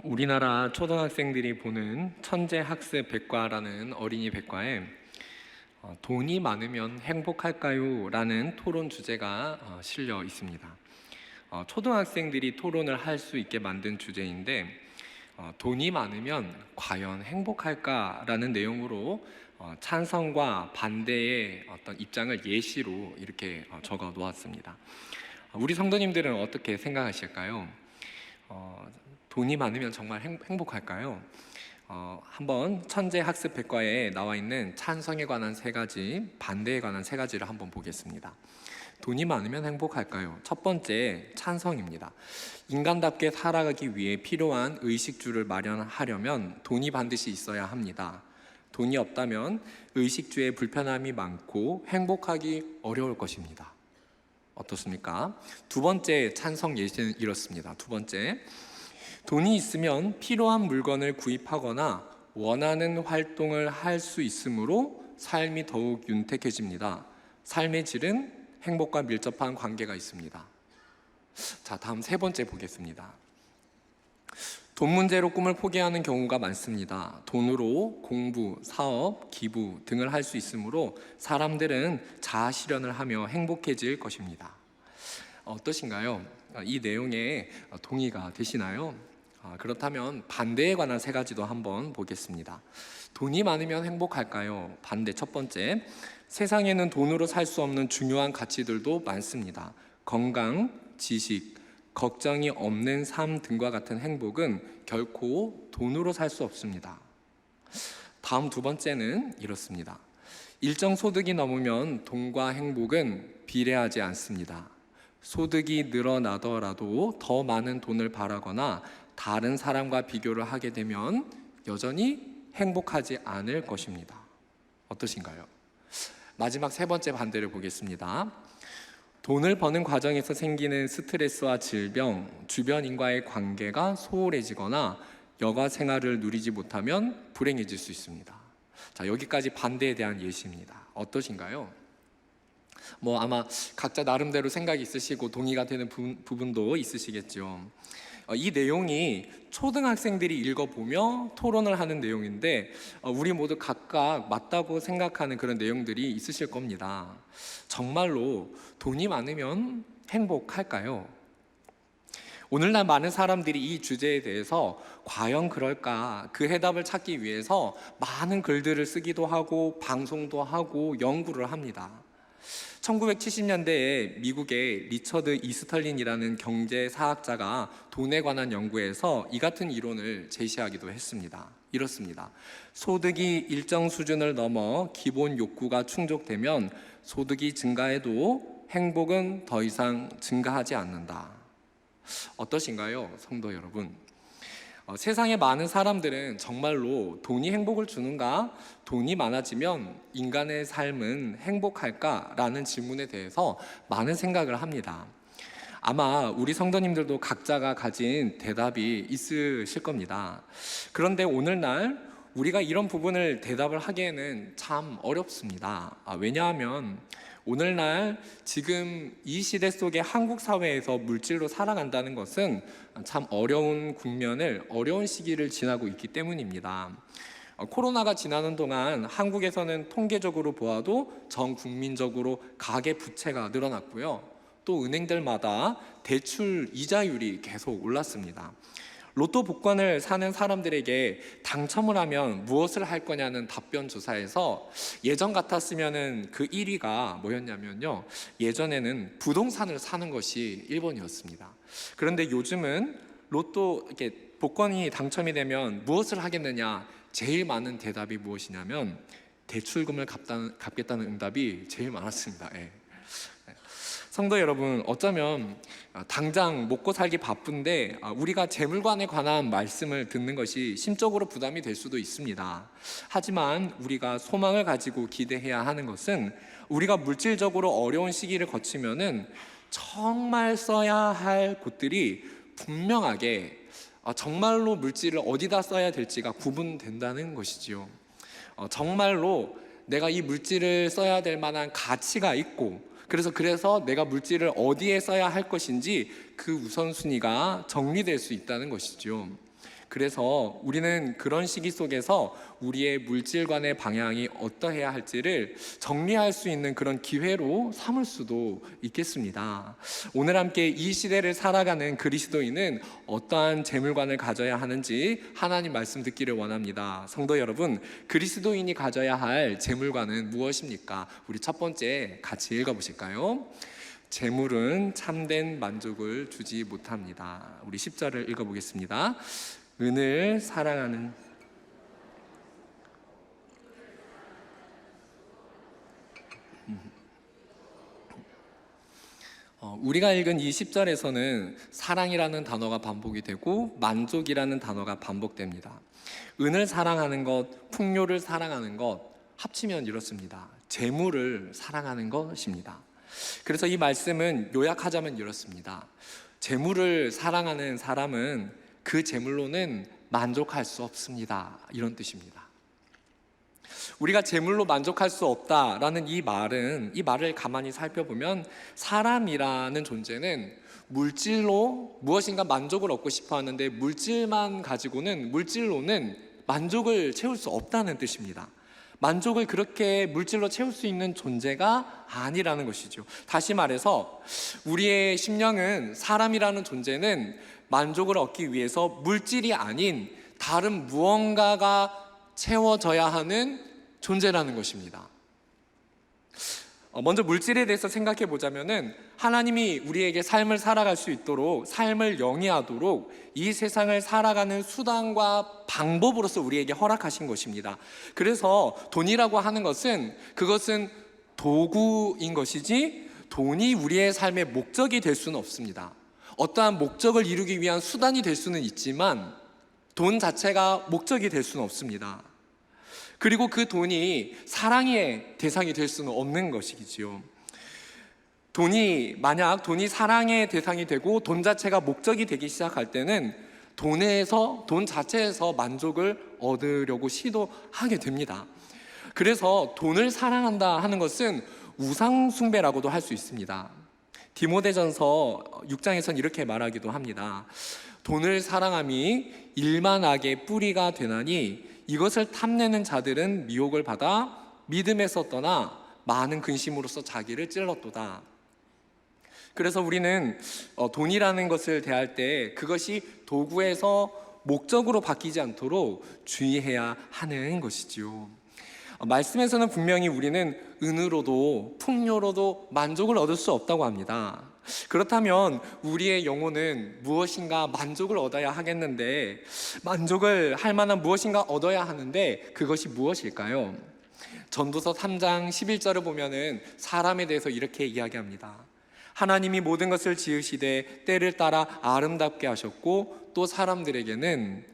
우리나라 초등학생들이 보는 천재학습 백과라는 어린이 백과에 돈이 많으면 행복할까요? 라는 토론 주제가 실려 있습니다. 초등학생들이 토론을 할 수 있게 만든 주제인데 돈이 많으면 과연 행복할까라는 내용으로 찬성과 반대의 어떤 입장을 예시로 이렇게 적어 놓았습니다. 우리 성도님들은 어떻게 생각하실까요? 돈이 많으면 정말 행복할까요? 한번 천재학습 백과에 나와 있는 찬성에 관한 세 가지, 반대에 관한 세 가지를 한번 보겠습니다. 돈이 많으면 행복할까요? 첫 번째, 찬성입니다. 인간답게 살아가기 위해 필요한 의식주를 마련하려면 돈이 반드시 있어야 합니다. 돈이 없다면 의식주에 불편함이 많고 행복하기 어려울 것입니다. 어떻습니까? 두 번째 찬성 예시는 이렇습니다. 두 번째, 돈이 있으면 필요한 물건을 구입하거나 원하는 활동을 할 수 있으므로 삶이 더욱 윤택해집니다. 삶의 질은 행복과 밀접한 관계가 있습니다. 자, 다음 세 번째 보겠습니다. 돈 문제로 꿈을 포기하는 경우가 많습니다. 돈으로 공부, 사업, 기부 등을 할 수 있으므로 사람들은 자아 실현을 하며 행복해질 것입니다. 어떠신가요? 이 내용에 동의가 되시나요? 그렇다면 반대에 관한 세 가지도 한번 보겠습니다. 돈이 많으면 행복할까요? 반대 첫 번째, 세상에는 돈으로 살 수 없는 중요한 가치들도 많습니다. 건강, 지식, 걱정이 없는 삶 등과 같은 행복은 결코 돈으로 살 수 없습니다. 다음 두 번째는 이렇습니다. 일정 소득이 넘으면 돈과 행복은 비례하지 않습니다. 소득이 늘어나더라도 더 많은 돈을 바라거나 다른 사람과 비교를 하게 되면 여전히 행복하지 않을 것입니다. 어떠신가요? 마지막 세 번째 반대를 보겠습니다. 돈을 버는 과정에서 생기는 스트레스와 질병, 주변인과의 관계가 소홀해지거나 여가 생활을 누리지 못하면 불행해질 수 있습니다. 자, 여기까지 반대에 대한 예시입니다. 어떠신가요? 아마 각자 나름대로 생각이 있으시고 동의가 되는 부분도 있으시겠죠. 이 내용이 초등학생들이 읽어보며 토론을 하는 내용인데 우리 모두 각각 맞다고 생각하는 그런 내용들이 있으실 겁니다. 정말로 돈이 많으면 행복할까요? 오늘날 많은 사람들이 이 주제에 대해서 과연 그럴까 그 해답을 찾기 위해서 많은 글들을 쓰기도 하고 방송도 하고 연구를 합니다. 1970년대에 미국의 리처드 이스털린이라는 경제사학자가 돈에 관한 연구에서 이 같은 이론을 제시하기도 했습니다. 이렇습니다. 소득이 일정 수준을 넘어 기본 욕구가 충족되면 소득이 증가해도 행복은 더 이상 증가하지 않는다. 어떠신가요, 성도 여러분? 세상에 많은 사람들은 정말로 돈이 행복을 주는가? 돈이 많아지면 인간의 삶은 행복할까? 라는 질문에 대해서 많은 생각을 합니다. 아마 우리 성도님들도 각자가 가진 대답이 있으실 겁니다. 그런데 오늘날 우리가 이런 부분을 대답을 하기에는 참 어렵습니다. 왜냐하면 오늘날 지금 이 시대 속의 한국 사회에서 물질로 살아간다는 것은 참 어려운 국면을, 어려운 시기를 지나고 있기 때문입니다. 코로나가 지나는 동안 한국에서는 통계적으로 보아도 전 국민적으로 가계 부채가 늘어났고요. 또 은행들마다 대출 이자율이 계속 올랐습니다. 로또 복권을 사는 사람들에게 당첨을 하면 무엇을 할 거냐는 답변 조사에서 예전 같았으면은 그 1위가 뭐였냐면요. 예전에는 부동산을 사는 것이 1번이었습니다. 그런데 요즘은 로또 이렇게 복권이 당첨이 되면 무엇을 하겠느냐? 제일 많은 대답이 무엇이냐면 대출금을 갚겠다는 응답이 제일 많았습니다. 예. 성도 여러분, 어쩌면 당장 먹고 살기 바쁜데 우리가 재물관에 관한 말씀을 듣는 것이 심적으로 부담이 될 수도 있습니다. 하지만 우리가 소망을 가지고 기대해야 하는 것은 우리가 물질적으로 어려운 시기를 거치면은 정말 써야 할 곳들이 분명하게 정말로 물질을 어디다 써야 될지가 구분된다는 것이지요. 정말로 내가 이 물질을 써야 될 만한 가치가 있고 그래서 내가 물질을 어디에 써야 할 것인지 그 우선순위가 정리될 수 있다는 것이죠. 그래서 우리는 그런 시기 속에서 우리의 물질관의 방향이 어떠해야 할지를 정리할 수 있는 그런 기회로 삼을 수도 있겠습니다. 오늘 함께 이 시대를 살아가는 그리스도인은 어떠한 재물관을 가져야 하는지 하나님 말씀 듣기를 원합니다. 성도 여러분, 그리스도인이 가져야 할 재물관은 무엇입니까? 우리 첫 번째 같이 읽어보실까요? 재물은 참된 만족을 주지 못합니다. 우리 10절을 읽어보겠습니다. 은을 사랑하는 우리가 읽은 이 10절에서는 사랑이라는 단어가 반복이 되고 만족이라는 단어가 반복됩니다. 은을 사랑하는 것, 풍요를 사랑하는 것 합치면 이렇습니다. 재물을 사랑하는 것입니다. 그래서 이 말씀은 요약하자면 이렇습니다. 재물을 사랑하는 사람은 그 재물로는 만족할 수 없습니다. 이런 뜻입니다. 우리가 재물로 만족할 수 없다라는 이 말을 가만히 살펴보면 사람이라는 존재는 물질로 무엇인가 만족을 얻고 싶어 하는데 물질로는 만족을 채울 수 없다는 뜻입니다. 만족을 그렇게 물질로 채울 수 있는 존재가 아니라는 것이죠. 다시 말해서 우리의 심령은, 사람이라는 존재는 만족을 얻기 위해서 물질이 아닌 다른 무언가가 채워져야 하는 존재라는 것입니다. 먼저 물질에 대해서 생각해 보자면은 하나님이 우리에게 삶을 살아갈 수 있도록, 삶을 영위하도록 이 세상을 살아가는 수단과 방법으로서 우리에게 허락하신 것입니다. 그래서 돈이라고 하는 그것은 도구인 것이지 돈이 우리의 삶의 목적이 될 수는 없습니다. 어떠한 목적을 이루기 위한 수단이 될 수는 있지만 돈 자체가 목적이 될 수는 없습니다. 그리고 그 돈이 사랑의 대상이 될 수는 없는 것이지요. 만약 돈이 사랑의 대상이 되고 돈 자체가 목적이 되기 시작할 때는 돈 자체에서 만족을 얻으려고 시도하게 됩니다. 그래서 돈을 사랑한다 하는 것은 우상숭배라고도 할 수 있습니다. 디모데전서 6장에서는 이렇게 말하기도 합니다. 돈을 사랑함이 일만악의 뿌리가 되나니 이것을 탐내는 자들은 미혹을 받아 믿음에서 떠나 많은 근심으로써 자기를 찔렀도다. 그래서 우리는 돈이라는 것을 대할 때 그것이 도구에서 목적으로 바뀌지 않도록 주의해야 하는 것이지요. 말씀에서는 분명히 우리는 은으로도 풍요로도 만족을 얻을 수 없다고 합니다. 그렇다면 우리의 영혼은 무엇인가 만족을 얻어야 하겠는데, 만족을 할 만한 무엇인가 얻어야 하는데 그것이 무엇일까요? 전도서 3장 11절을 보면은 사람에 대해서 이렇게 이야기합니다. 하나님이 모든 것을 지으시되 때를 따라 아름답게 하셨고 또 사람들에게는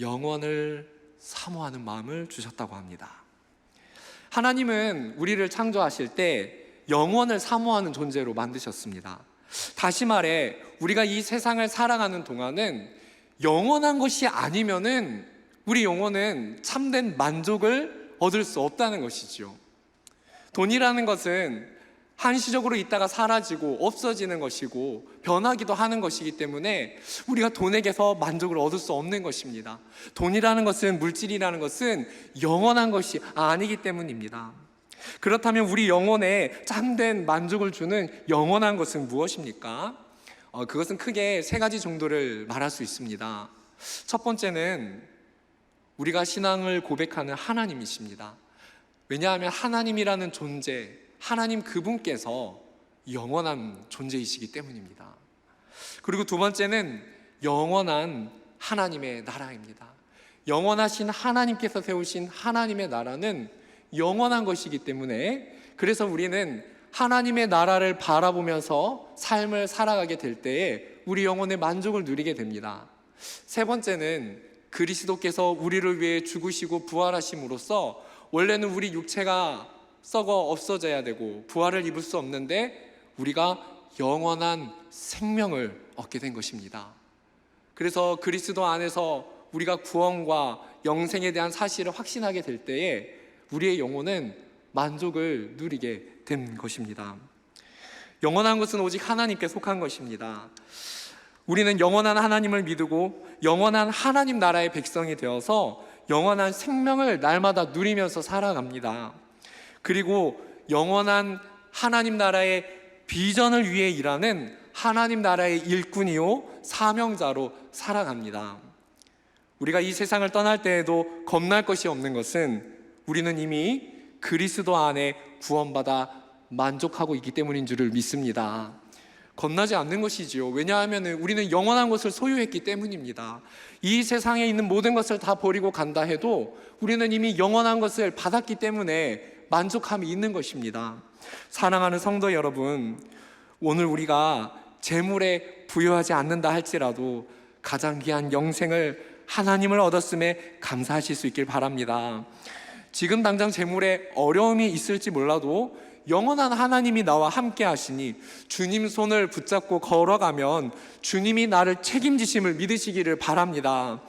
영원을 사모하는 마음을 주셨다고 합니다. 하나님은 우리를 창조하실 때 영원을 사모하는 존재로 만드셨습니다. 다시 말해 우리가 이 세상을 살아가는 동안은 영원한 것이 아니면은 우리 영혼은 참된 만족을 얻을 수 없다는 것이죠. 돈이라는 것은 한시적으로 있다가 사라지고 없어지는 것이고 변하기도 하는 것이기 때문에 우리가 돈에게서 만족을 얻을 수 없는 것입니다. 돈이라는 것은, 물질이라는 것은 영원한 것이 아니기 때문입니다. 그렇다면 우리 영혼에 참된 만족을 주는 영원한 것은 무엇입니까? 그것은 크게 세 가지 정도를 말할 수 있습니다. 첫 번째는 우리가 신앙을 고백하는 하나님이십니다. 왜냐하면 하나님이라는 존재, 하나님 그분께서 영원한 존재이시기 때문입니다. 그리고 두 번째는 영원한 하나님의 나라입니다. 영원하신 하나님께서 세우신 하나님의 나라는 영원한 것이기 때문에, 그래서 우리는 하나님의 나라를 바라보면서 삶을 살아가게 될 때에 우리 영혼의 만족을 누리게 됩니다. 세 번째는 그리스도께서 우리를 위해 죽으시고 부활하심으로써 원래는 우리 육체가 썩어 없어져야 되고 부활을 입을 수 없는데 우리가 영원한 생명을 얻게 된 것입니다. 그래서 그리스도 안에서 우리가 구원과 영생에 대한 사실을 확신하게 될 때에 우리의 영혼은 만족을 누리게 된 것입니다. 영원한 것은 오직 하나님께 속한 것입니다. 우리는 영원한 하나님을 믿고 영원한 하나님 나라의 백성이 되어서 영원한 생명을 날마다 누리면서 살아갑니다. 그리고 영원한 하나님 나라의 비전을 위해 일하는 하나님 나라의 일꾼이요 사명자로 살아갑니다. 우리가 이 세상을 떠날 때에도 겁날 것이 없는 것은 우리는 이미 그리스도 안에 구원받아 만족하고 있기 때문인 줄을 믿습니다. 겁나지 않는 것이지요. 왜냐하면 우리는 영원한 것을 소유했기 때문입니다. 이 세상에 있는 모든 것을 다 버리고 간다 해도 우리는 이미 영원한 것을 받았기 때문에 만족함이 있는 것입니다. 사랑하는 성도 여러분, 오늘 우리가 재물에 부여하지 않는다 할지라도 가장 귀한 영생을 하나님을 얻었음에 감사하실 수 있길 바랍니다. 지금 당장 재물에 어려움이 있을지 몰라도 영원한 하나님이 나와 함께 하시니 주님 손을 붙잡고 걸어가면 주님이 나를 책임지심을 믿으시기를 바랍니다.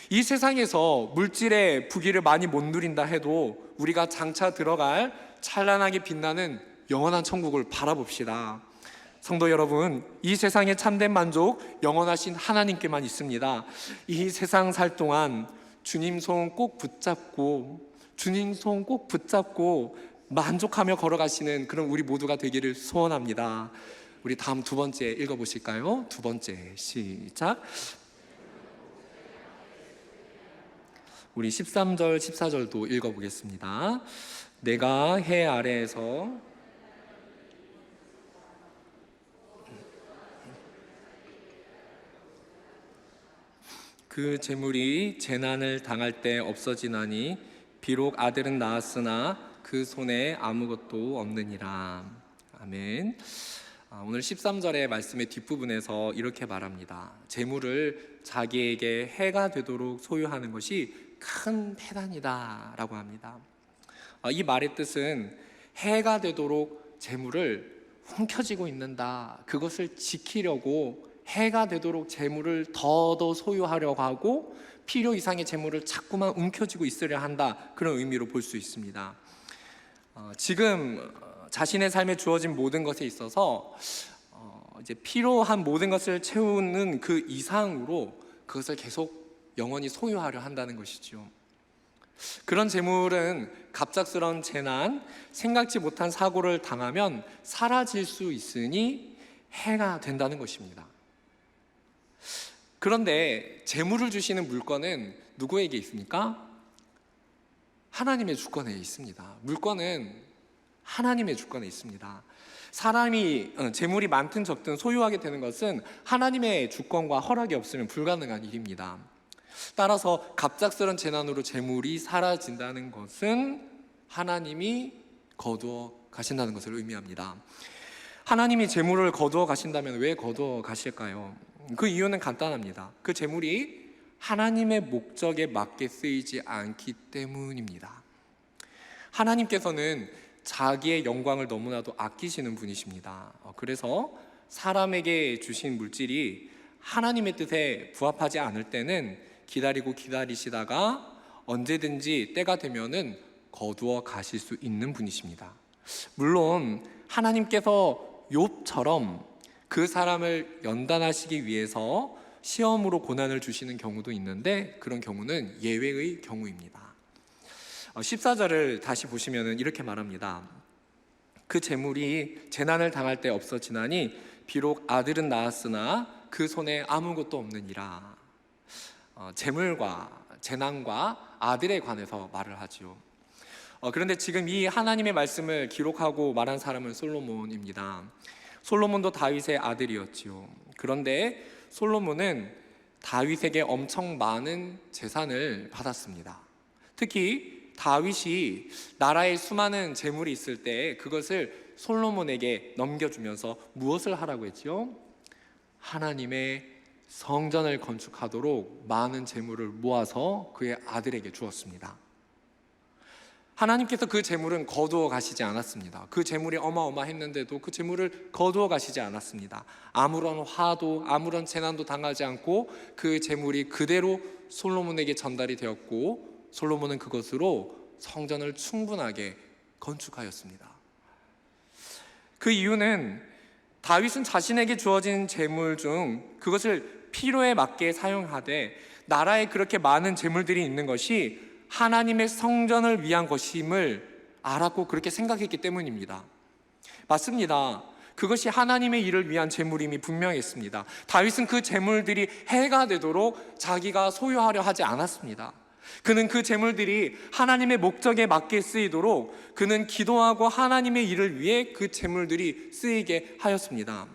이 세상에서 물질의 부귀를 많이 못 누린다 해도 우리가 장차 들어갈 찬란하게 빛나는 영원한 천국을 바라봅시다. 성도 여러분, 이 세상의 참된 만족 영원하신 하나님께만 있습니다. 이 세상 살 동안 주님 손 꼭 붙잡고 만족하며 걸어가시는 그런 우리 모두가 되기를 소원합니다. 우리 다음 두 번째 읽어보실까요? 두 번째 시작. 우리 13절 14절도 읽어보겠습니다. 내가 해 아래에서 그 재물이 재난을 당할 때 없어지나니 비록 아들은 낳았으나 그 손에 아무것도 없느니라. 아멘. 오늘 13절의 말씀의 뒷부분에서 이렇게 말합니다. 재물을 자기에게 해가 되도록 소유하는 것이 큰 패단이다 라고 합니다. 이 말의 뜻은 해가 되도록 재물을 움켜쥐고 있는다, 그것을 지키려고 해가 되도록 재물을 더더 소유하려고 하고 필요 이상의 재물을 자꾸만 움켜쥐고 있으려 한다, 그런 의미로 볼 수 있습니다. 지금 자신의 삶에 주어진 모든 것에 있어서 이제 필요한 모든 것을 채우는 그 이상으로 그것을 계속 영원히 소유하려 한다는 것이죠. 그런 재물은 갑작스러운 재난, 생각지 못한 사고를 당하면 사라질 수 있으니 해가 된다는 것입니다. 그런데 재물을 주시는 물건은 누구에게 있습니까? 하나님의 주권에 있습니다. 물건은 하나님의 주권에 있습니다. 사람이 재물이 많든 적든 소유하게 되는 것은 하나님의 주권과 허락이 없으면 불가능한 일입니다. 따라서 갑작스런 재난으로 재물이 사라진다는 것은 하나님이 거두어 가신다는 것을 의미합니다. 하나님이 재물을 거두어 가신다면 왜 거두어 가실까요? 그 이유는 간단합니다. 그 재물이 하나님의 목적에 맞게 쓰이지 않기 때문입니다. 하나님께서는 자기의 영광을 너무나도 아끼시는 분이십니다. 그래서 사람에게 주신 물질이 하나님의 뜻에 부합하지 않을 때는 기다리시다가 언제든지 때가 되면은 거두어 가실 수 있는 분이십니다. 물론 하나님께서 욥처럼 그 사람을 연단하시기 위해서 시험으로 고난을 주시는 경우도 있는데 그런 경우는 예외의 경우입니다. 14절을 다시 보시면 이렇게 말합니다. 그 재물이 재난을 당할 때 없어지나니 비록 아들은 낳았으나 그 손에 아무것도 없느니라. 재물과 재난과 아들에 관해서 말을 하죠. 그런데 지금 이 하나님의 말씀을 기록하고 말한 사람은 솔로몬입니다. 솔로몬도 다윗의 아들이었지요. 그런데 솔로몬은 다윗에게 엄청 많은 재산을 받았습니다. 특히 다윗이 나라에 수많은 재물이 있을 때 그것을 솔로몬에게 넘겨주면서 무엇을 하라고 했지요? 하나님의 성전을 건축하도록 많은 재물을 모아서 그의 아들에게 주었습니다. 하나님께서 그 재물은 거두어 가시지 않았습니다. 그 재물이 어마어마했는데도 그 재물을 거두어 가시지 않았습니다. 아무런 화도 아무런 재난도 당하지 않고 그 재물이 그대로 솔로몬에게 전달이 되었고 솔로몬은 그것으로 성전을 충분하게 건축하였습니다. 그 이유는 다윗은 자신에게 주어진 재물 중 그것을 필요에 맞게 사용하되 나라에 그렇게 많은 재물들이 있는 것이 하나님의 성전을 위한 것임을 알았고 그렇게 생각했기 때문입니다. 맞습니다. 그것이 하나님의 일을 위한 재물임이 분명했습니다. 다윗은 그 재물들이 해가 되도록 자기가 소유하려 하지 않았습니다. 그는 그 재물들이 하나님의 목적에 맞게 쓰이도록 그는 기도하고 하나님의 일을 위해 그 재물들이 쓰이게 하였습니다.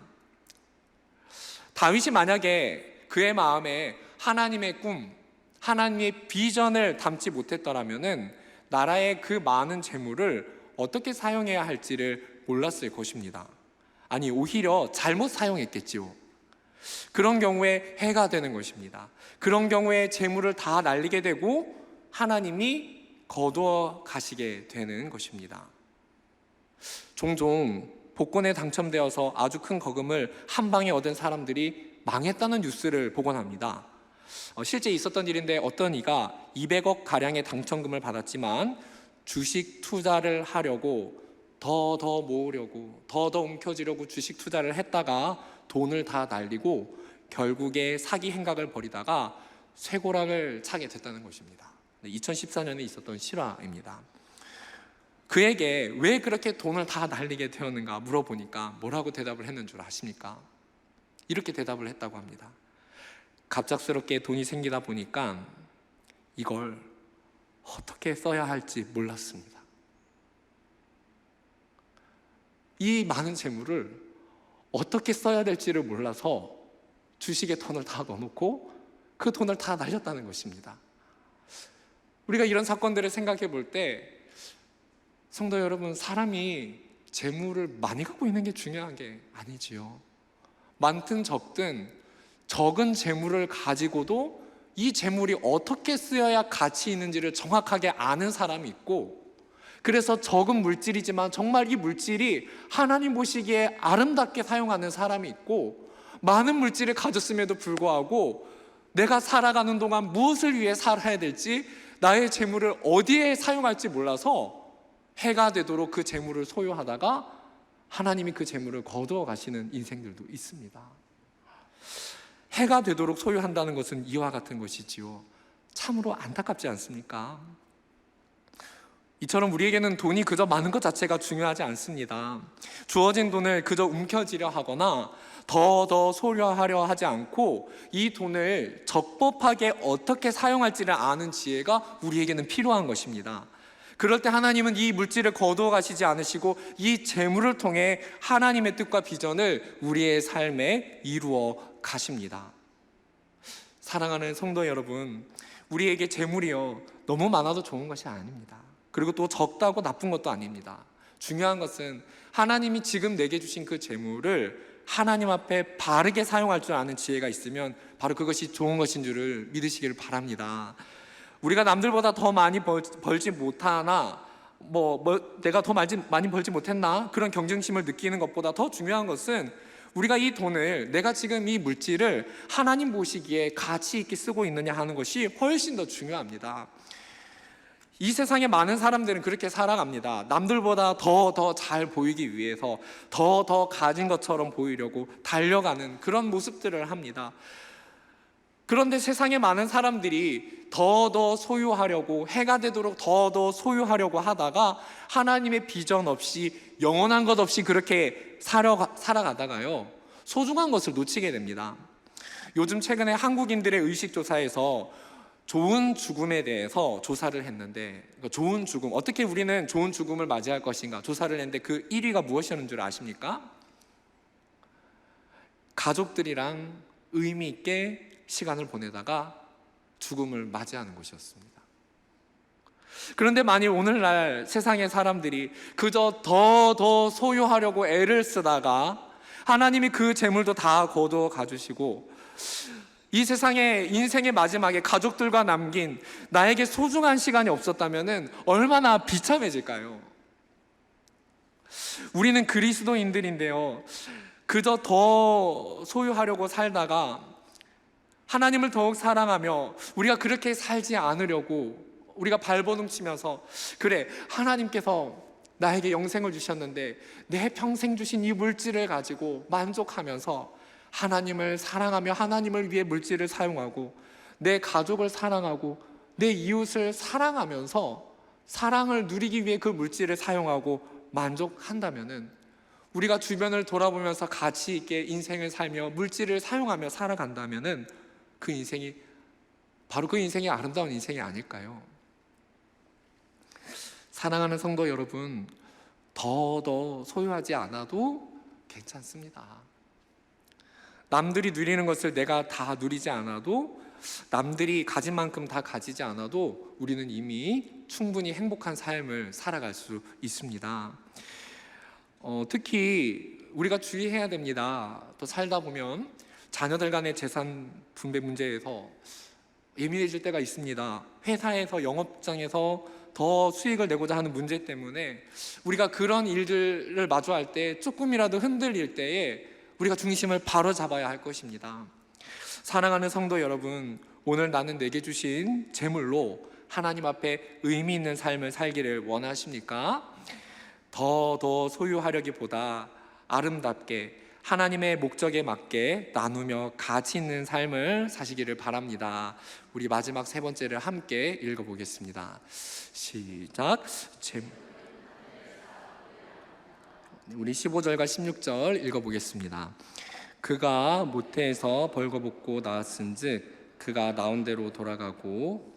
다윗이 만약에 그의 마음에 하나님의 꿈, 하나님의 비전을 담지 못했더라면 나라의 그 많은 재물을 어떻게 사용해야 할지를 몰랐을 것입니다. 아니, 오히려 잘못 사용했겠지요. 그런 경우에 해가 되는 것입니다. 그런 경우에 재물을 다 날리게 되고 하나님이 거두어 가시게 되는 것입니다. 종종 복권에 당첨되어서 아주 큰 거금을 한 방에 얻은 사람들이 망했다는 뉴스를 보곤 합니다. 실제 있었던 일인데 어떤 이가 200억 가량의 당첨금을 받았지만 주식 투자를 하려고 더 모으려고 더 움켜쥐려고 주식 투자를 했다가 돈을 다 날리고 결국에 사기 행각을 벌이다가 쇠고락을 차게 됐다는 것입니다. 2014년에 있었던 실화입니다. 그에게 왜 그렇게 돈을 다 날리게 되었는가 물어보니까 뭐라고 대답을 했는 줄 아십니까? 이렇게 대답을 했다고 합니다. 갑작스럽게 돈이 생기다 보니까 이걸 어떻게 써야 할지 몰랐습니다. 이 많은 재물을 어떻게 써야 될지를 몰라서 주식에 돈을 다 넣어놓고 그 돈을 다 날렸다는 것입니다. 우리가 이런 사건들을 생각해 볼 때 성도 여러분, 사람이 재물을 많이 갖고 있는 게 중요한 게 아니지요. 많든 적든 적은 재물을 가지고도 이 재물이 어떻게 쓰여야 가치 있는지를 정확하게 아는 사람이 있고, 그래서 적은 물질이지만 정말 이 물질이 하나님 보시기에 아름답게 사용하는 사람이 있고, 많은 물질을 가졌음에도 불구하고 내가 살아가는 동안 무엇을 위해 살아야 될지, 나의 재물을 어디에 사용할지 몰라서 해가 되도록 그 재물을 소유하다가 하나님이 그 재물을 거두어 가시는 인생들도 있습니다. 해가 되도록 소유한다는 것은 이와 같은 것이지요. 참으로 안타깝지 않습니까? 이처럼 우리에게는 돈이 그저 많은 것 자체가 중요하지 않습니다. 주어진 돈을 그저 움켜쥐려 하거나 더 소유하려 하지 않고 이 돈을 적법하게 어떻게 사용할지를 아는 지혜가 우리에게는 필요한 것입니다. 그럴 때 하나님은 이 물질을 거두어 가시지 않으시고 이 재물을 통해 하나님의 뜻과 비전을 우리의 삶에 이루어 가십니다. 사랑하는 성도 여러분, 우리에게 재물이요 너무 많아도 좋은 것이 아닙니다. 그리고 또 적다고 나쁜 것도 아닙니다. 중요한 것은 하나님이 지금 내게 주신 그 재물을 하나님 앞에 바르게 사용할 줄 아는 지혜가 있으면 바로 그것이 좋은 것인 줄을 믿으시기를 바랍니다. 우리가 남들보다 더 많이 벌지 못하나 내가 더 많이 벌지 못했나 그런 경쟁심을 느끼는 것보다 더 중요한 것은 우리가 이 돈을, 내가 지금 이 물질을 하나님 보시기에 가치 있게 쓰고 있느냐 하는 것이 훨씬 더 중요합니다. 이 세상에 많은 사람들은 그렇게 살아갑니다. 남들보다 더 잘 보이기 위해서 더 가진 것처럼 보이려고 달려가는 그런 모습들을 합니다. 그런데 세상에 많은 사람들이 더 소유하려고, 해가 되도록 더 소유하려고 하다가 하나님의 비전 없이, 영원한 것 없이 그렇게 살아가다가요 소중한 것을 놓치게 됩니다. 요즘 최근에 한국인들의 의식조사에서 좋은 죽음에 대해서 조사를 했는데, 좋은 죽음, 어떻게 우리는 좋은 죽음을 맞이할 것인가 조사를 했는데 그 1위가 무엇이었는 줄 아십니까? 가족들이랑 의미 있게 시간을 보내다가 죽음을 맞이하는 것이었습니다. 그런데 만일 오늘날 세상의 사람들이 그저 더 소유하려고 애를 쓰다가 하나님이 그 재물도 다 거두어 가주시고 이 세상의 인생의 마지막에 가족들과 남긴 나에게 소중한 시간이 없었다면 얼마나 비참해질까요? 우리는 그리스도인들인데요, 그저 더 소유하려고 살다가 하나님을 더욱 사랑하며 우리가 그렇게 살지 않으려고 우리가 발버둥 치면서, 그래 하나님께서 나에게 영생을 주셨는데 내 평생 주신 이 물질을 가지고 만족하면서 하나님을 사랑하며 하나님을 위해 물질을 사용하고 내 가족을 사랑하고 내 이웃을 사랑하면서 사랑을 누리기 위해 그 물질을 사용하고 만족한다면은, 우리가 주변을 돌아보면서 가치 있게 인생을 살며 물질을 사용하며 살아간다면은 그 인생이 바로 그 인생이 아름다운 인생이 아닐까요? 사랑하는 성도 여러분, 더 소유하지 않아도 괜찮습니다. 남들이 누리는 것을 내가 다 누리지 않아도, 남들이 가진 만큼 다 가지지 않아도 우리는 이미 충분히 행복한 삶을 살아갈 수 있습니다. 특히 우리가 주의해야 됩니다. 또 살다 보면 자녀들 간의 재산 분배 문제에서 예민해질 때가 있습니다. 회사에서 영업장에서 더 수익을 내고자 하는 문제 때문에 우리가 그런 일들을 마주할 때 조금이라도 흔들릴 때에 우리가 중심을 바로 잡아야 할 것입니다. 사랑하는 성도 여러분, 오늘 나는 내게 주신 재물로 하나님 앞에 의미 있는 삶을 살기를 원하십니까? 더 소유하려기보다 아름답게 하나님의 목적에 맞게 나누며 가치 있는 삶을 사시기를 바랍니다. 우리 마지막 세 번째를 함께 읽어보겠습니다. 시작. 우리 15절과 16절 읽어보겠습니다. 그가 모태에서 벌거벗고 나왔은즉 그가 나온 대로 돌아가고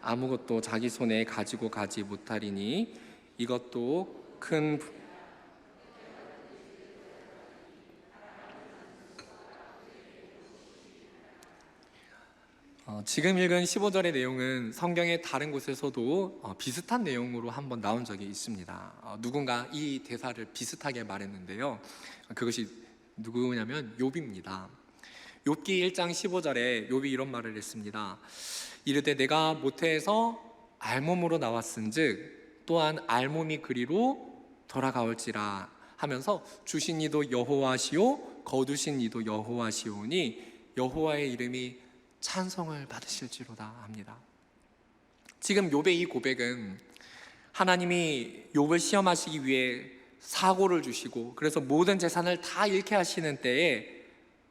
아무것도 자기 손에 가지고 가지 못하리니 이것도 큰 지금 읽은 15절의 내용은 성경의 다른 곳에서도 비슷한 내용으로 한번 나온 적이 있습니다. 누군가 이 대사를 비슷하게 말했는데요. 그것이 누구냐면 욥입니다. 욥기 1장 15절에 욥이 이런 말을 했습니다. 이르되 내가 모태에서 알몸으로 나왔은즉 또한 알몸이 그리로 돌아가올지라 하면서 주신 이도 여호와시오 거두신 이도 여호와시오니 여호와의 이름이 찬송을 받으실지로다 합니다. 지금 욥의 이 고백은 하나님이 욥을 시험하시기 위해 사고를 주시고 그래서 모든 재산을 다 잃게 하시는 때에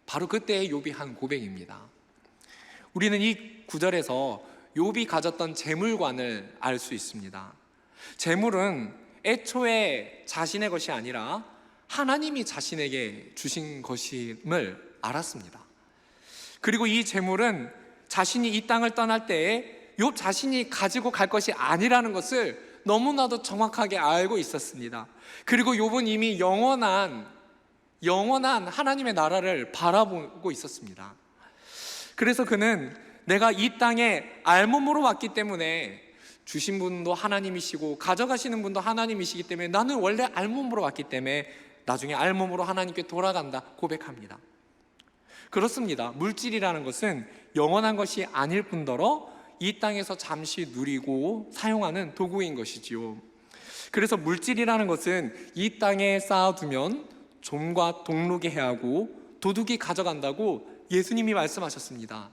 바로 그때의 욥이 한 고백입니다. 우리는 이 구절에서 욥이 가졌던 재물관을 알 수 있습니다. 재물은 애초에 자신의 것이 아니라 하나님이 자신에게 주신 것임을 알았습니다. 그리고 이 재물은 자신이 이 땅을 떠날 때에 욥 자신이 가지고 갈 것이 아니라는 것을 너무나도 정확하게 알고 있었습니다. 그리고 욥은 이미 영원한 하나님의 나라를 바라보고 있었습니다. 그래서 그는 내가 이 땅에 알몸으로 왔기 때문에 주신 분도 하나님이시고 가져가시는 분도 하나님이시기 때문에 나는 원래 알몸으로 왔기 때문에 나중에 알몸으로 하나님께 돌아간다 고백합니다. 그렇습니다. 물질이라는 것은 영원한 것이 아닐 뿐더러 이 땅에서 잠시 누리고 사용하는 도구인 것이지요. 그래서 물질이라는 것은 이 땅에 쌓아두면 좀과 동록이 해하고 도둑이 가져간다고 예수님이 말씀하셨습니다.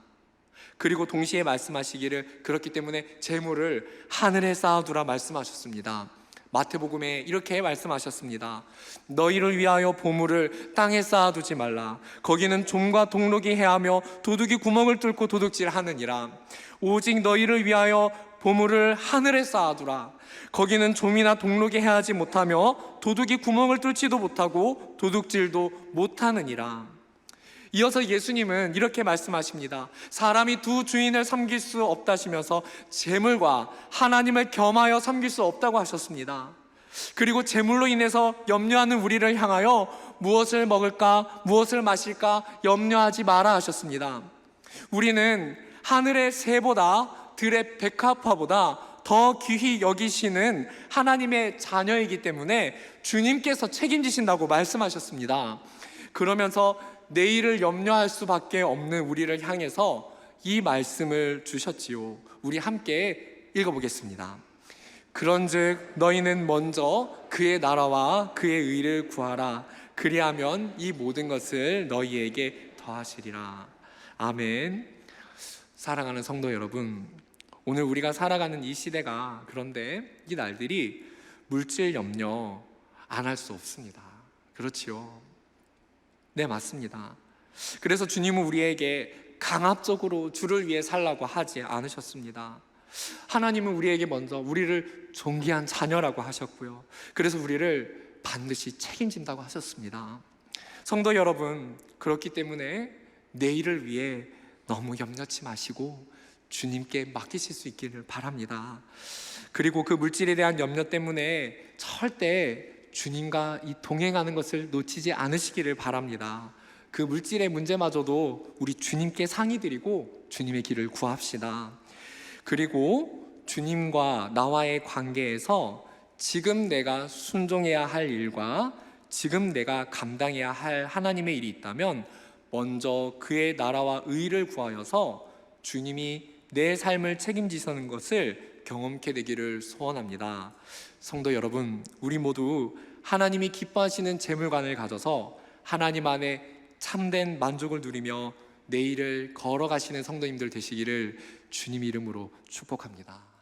그리고 동시에 말씀하시기를 그렇기 때문에 재물을 하늘에 쌓아두라 말씀하셨습니다. 마태복음에 이렇게 말씀하셨습니다. 너희를 위하여 보물을 땅에 쌓아두지 말라. 거기는 좀과 동록이 해하며 도둑이 구멍을 뚫고 도둑질하느니라. 오직 너희를 위하여 보물을 하늘에 쌓아두라. 거기는 좀이나 동록이 해하지 못하며 도둑이 구멍을 뚫지도 못하고 도둑질도 못하느니라. 이어서 예수님은 이렇게 말씀하십니다. 사람이 두 주인을 섬길 수 없다시면서 재물과 하나님을 겸하여 섬길 수 없다고 하셨습니다. 그리고 재물로 인해서 염려하는 우리를 향하여 무엇을 먹을까, 무엇을 마실까 염려하지 마라 하셨습니다. 우리는 하늘의 새보다 들의 백합화보다 더 귀히 여기시는 하나님의 자녀이기 때문에 주님께서 책임지신다고 말씀하셨습니다. 그러면서 내일을 염려할 수밖에 없는 우리를 향해서 이 말씀을 주셨지요. 우리 함께 읽어보겠습니다. 그런즉 너희는 먼저 그의 나라와 그의 의를 구하라. 그리하면 이 모든 것을 너희에게 더하시리라. 아멘. 사랑하는 성도 여러분, 오늘 우리가 살아가는 이 시대가, 그런데 이 날들이 물질 염려 안 할 수 없습니다. 그렇지요? 네, 맞습니다. 그래서 주님은 우리에게 강압적으로 주를 위해 살라고 하지 않으셨습니다. 하나님은 우리에게 먼저 우리를 존귀한 자녀라고 하셨고요, 그래서 우리를 반드시 책임진다고 하셨습니다. 성도 여러분, 그렇기 때문에 내일을 위해 너무 염려치 마시고 주님께 맡기실 수 있기를 바랍니다. 그리고 그 물질에 대한 염려 때문에 절대 주님과 이 동행하는 것을 놓치지 않으시기를 바랍니다. 그 물질의 문제마저도 우리 주님께 상의드리고 주님의 길을 구합시다. 그리고 주님과 나와의 관계에서 지금 내가 순종해야 할 일과 지금 내가 감당해야 할 하나님의 일이 있다면 먼저 그의 나라와 의를 구하여서 주님이 내 삶을 책임지시는 것을 경험케 되기를 소원합니다. 성도 여러분, 우리 모두 하나님이 기뻐하시는 재물관을 가져서 하나님 안에 참된 만족을 누리며 내일을 걸어가시는 성도님들 되시기를 주님 이름으로 축복합니다.